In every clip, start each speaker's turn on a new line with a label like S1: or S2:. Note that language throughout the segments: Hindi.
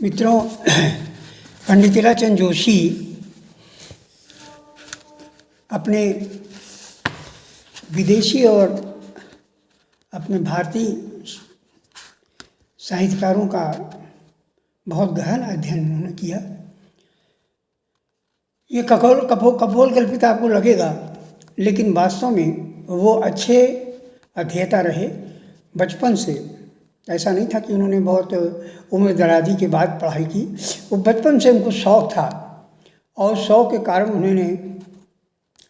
S1: मित्रों, पंडित हीराचंद जोशी अपने विदेशी और अपने भारतीय साहित्यकारों का बहुत गहन अध्ययन उन्होंने किया। ये कपोल कल्पित आपको लगेगा, लेकिन वास्तव में वो अच्छे अध्येता रहे बचपन से। ऐसा नहीं था कि उन्होंने बहुत उम्र दराजी के बाद पढ़ाई की। वो बचपन से उनको शौक़ था और शौक़ के कारण उन्होंने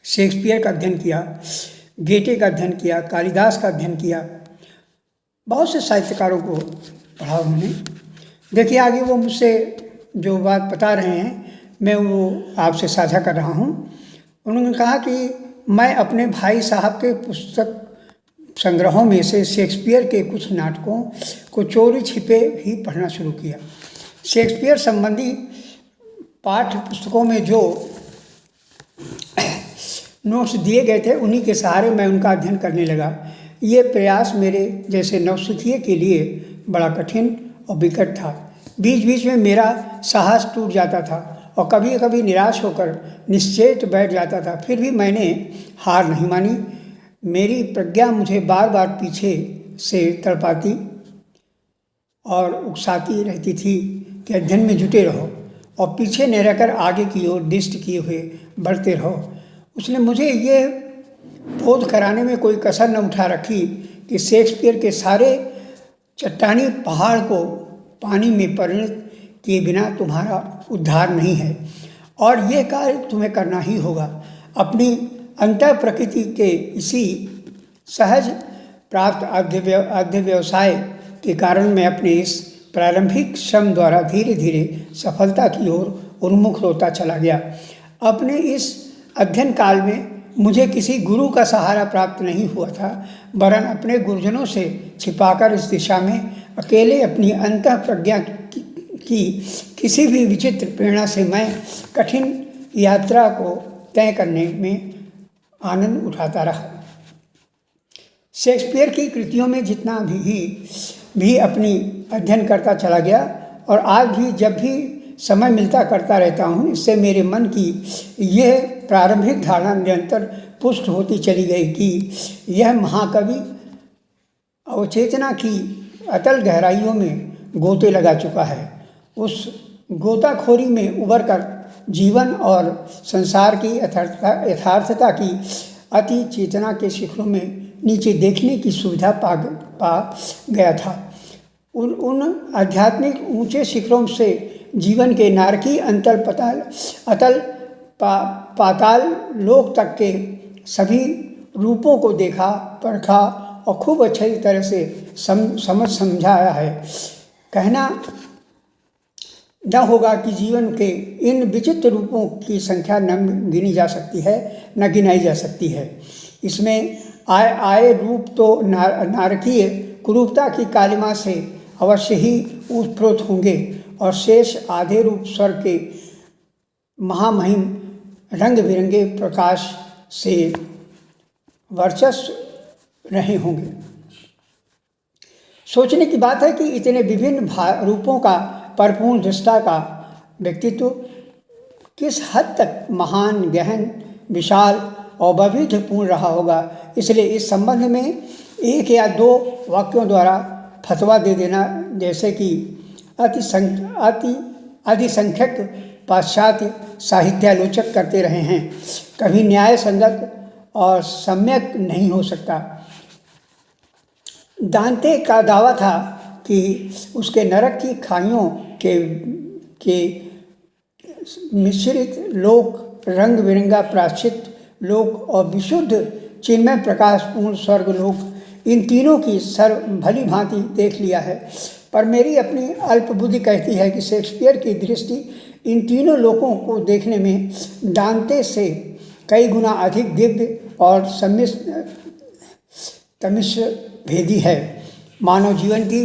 S1: शेक्सपियर का अध्ययन किया, गेटे का अध्ययन किया, कालिदास का अध्ययन किया, बहुत से साहित्यकारों को पढ़ा उन्होंने। देखिए आगे वो मुझसे जो बात बता रहे हैं मैं वो आपसे साझा कर रहा हूँ। उन्होंने कहा कि मैं अपने भाई साहब के पुस्तक संग्रहों में से शेक्सपियर के कुछ नाटकों को चोरी छिपे ही पढ़ना शुरू किया। शेक्सपियर संबंधी पाठ्य पुस्तकों में जो नोट्स दिए गए थे उन्हीं के सहारे मैं उनका अध्ययन करने लगा। ये प्रयास मेरे जैसे नवसिखिए के लिए बड़ा कठिन और विकट था। बीच बीच में मेरा साहस टूट जाता था और कभी कभी निराश होकर निश्चेत बैठ जाता था। फिर भी मैंने हार नहीं मानी। मेरी प्रज्ञा मुझे बार बार पीछे से तड़पाती और उकसाती रहती थी कि अध्ययन में जुटे रहो और पीछे न रहकर आगे की ओर दृष्टि किए हुए बढ़ते रहो। उसने मुझे ये बोध कराने में कोई कसर न उठा रखी कि शेक्सपियर के सारे चट्टानी पहाड़ को पानी में परिणत किए बिना तुम्हारा उद्धार नहीं है और ये कार्य तुम्हें करना ही होगा। अपनी अंतर प्रकृति के इसी सहज प्राप्त आद्य व्यवसाय के कारण मैं अपने इस प्रारंभिक श्रम द्वारा धीरे धीरे सफलता की ओर उन्मुख होता चला गया। अपने इस अध्ययन काल में मुझे किसी गुरु का सहारा प्राप्त नहीं हुआ था, वरन अपने गुरुजनों से छिपाकर इस दिशा में अकेले अपनी अंतः प्रज्ञा की किसी भी विचित्र प्रेरणा से मैं कठिन यात्रा को तय करने में आनंद उठाता रहा। शेक्सपियर की कृतियों में जितना भी अपनी अध्ययन करता चला गया और आज भी जब भी समय मिलता करता रहता हूँ। इससे मेरे मन की यह प्रारंभिक धारणा निरंतर पुष्ट होती चली गई कि यह महाकवि अवचेतना की अतल गहराइयों में गोते लगा चुका है। उस गोताखोरी में उबर कर जीवन और संसार की यथार्थता की अति चेतना के शिखरों में नीचे देखने की सुविधा पा गया था। उन आध्यात्मिक ऊंचे शिखरों से जीवन के नारकीय अतल पाताल लोक तक के सभी रूपों को देखा, परखा और खूब अच्छी तरह से समझाया है। कहना न होगा कि जीवन के इन विचित्र रूपों की संख्या न गिनी जा सकती है, न गिनाई जा सकती है। इसमें आए रूप तो नारकीय कुरूपता की कालिमा से अवश्य ही उत्प्रोत होंगे और शेष आधे रूप स्वर्ग के महामहिम रंग बिरंगे प्रकाश से वर्चस्व रहे होंगे। सोचने की बात है कि इतने विभिन्न रूपों का परिपूर्ण दृष्टा का व्यक्तित्व किस हद तक महान, गहन, विशाल और वैविध्यपूर्ण रहा होगा। इसलिए इस संबंध में एक या दो वाक्यों द्वारा फतवा दे देना, जैसे कि अधिसंख्यक पाश्चात्य साहित्यालोचक करते रहे हैं, कभी न्याय संगत और सम्यक नहीं हो सकता। दांते का दावा था कि उसके नरक की खाइयों के मिश्रित लोक, रंग बिरंगा प्राश्चित लोक और विशुद्ध चिन्मय प्रकाशपूर्ण स्वर्ग लोक, इन तीनों की भली भांति देख लिया है। पर मेरी अपनी अल्प बुद्धि कहती है कि शेक्सपियर की दृष्टि इन तीनों लोकों को देखने में दांते से कई गुना अधिक दिव्य और तमिश्र भेदी है। मानव जीवन की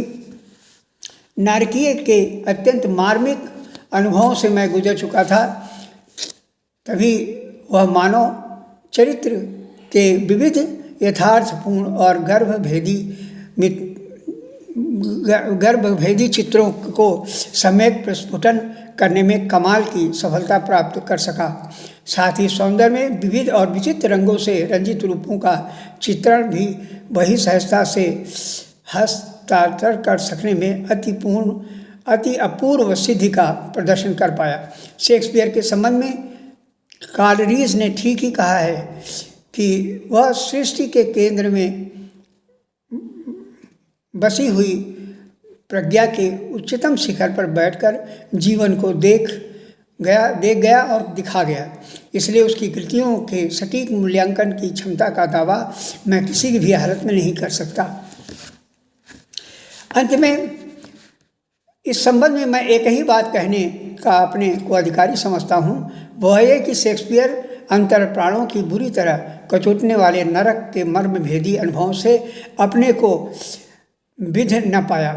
S1: नारकीय के अत्यंत मार्मिक अनुभवों से मैं गुजर चुका था, तभी वह मानव चरित्र के विविध यथार्थपूर्ण और गर्भभेदी गर्भभेदी चित्रों को सम्यक प्रस्फुटन करने में कमाल की सफलता प्राप्त कर सका। साथ ही सौंदर्य में विविध और विचित्र रंगों से रंजित रूपों का चित्रण भी वही सहजता से हस्तांतर कर सकने में अति अपूर्व सिद्धि का प्रदर्शन कर पाया। शेक्सपियर के संबंध में कॉलरिज ने ठीक ही कहा है कि वह सृष्टि के केंद्र में बसी हुई प्रज्ञा के उच्चतम शिखर पर बैठकर जीवन को देख गया और दिखा गया। इसलिए उसकी कृतियों के सटीक मूल्यांकन की क्षमता का दावा मैं किसी भी हालत में नहीं कर सकता। अंत में इस संबंध में मैं एक ही बात कहने का अपने को अधिकारी समझता हूँ, वह है कि शेक्सपियर अंतर प्राणों की बुरी तरह कचोटने वाले नरक के मर्म भेदी अनुभवों से अपने को विध न पाया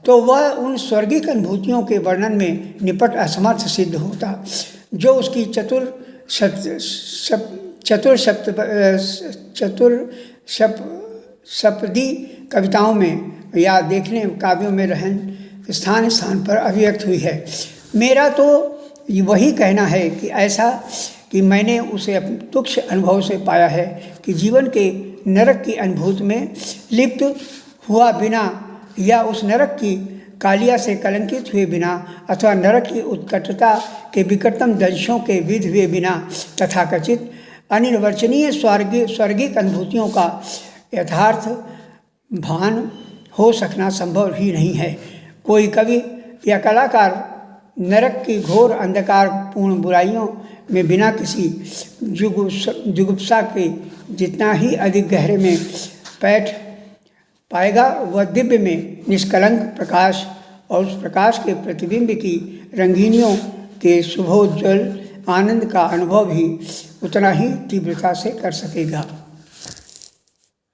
S1: तो वह उन स्वर्गिक अनुभूतियों के वर्णन में निपट असमर्थ सिद्ध होता जो उसकी चतुर्शब्दी कविताओं में या देखने काव्यों में रहन स्थान स्थान पर अभिव्यक्त हुई है। मेरा तो वही कहना है कि ऐसा कि मैंने उसे तुच्छ अनुभव से पाया है कि जीवन के नरक की अनुभूति में लिप्त हुआ बिना या उस नरक की कालिया से कलंकित हुए बिना अथवा नरक की उत्कटता के विकटतम दंशों के विध हुए बिना तथाकथित अनिर्वचनीय स्वर्गिक अनुभूतियों का यथार्थ भान हो सकना संभव ही नहीं है। कोई कवि या कलाकार नरक की घोर अंधकारपूर्ण बुराइयों में बिना किसी जुगुप्सा के जितना ही अधिक गहरे में बैठ पाएगा वह दिव्य में निष्कलंक प्रकाश और उस प्रकाश के प्रतिबिंब की रंगीनियों के शुभोज्ज्वल आनंद का अनुभव भी उतना ही तीव्रता से कर सकेगा।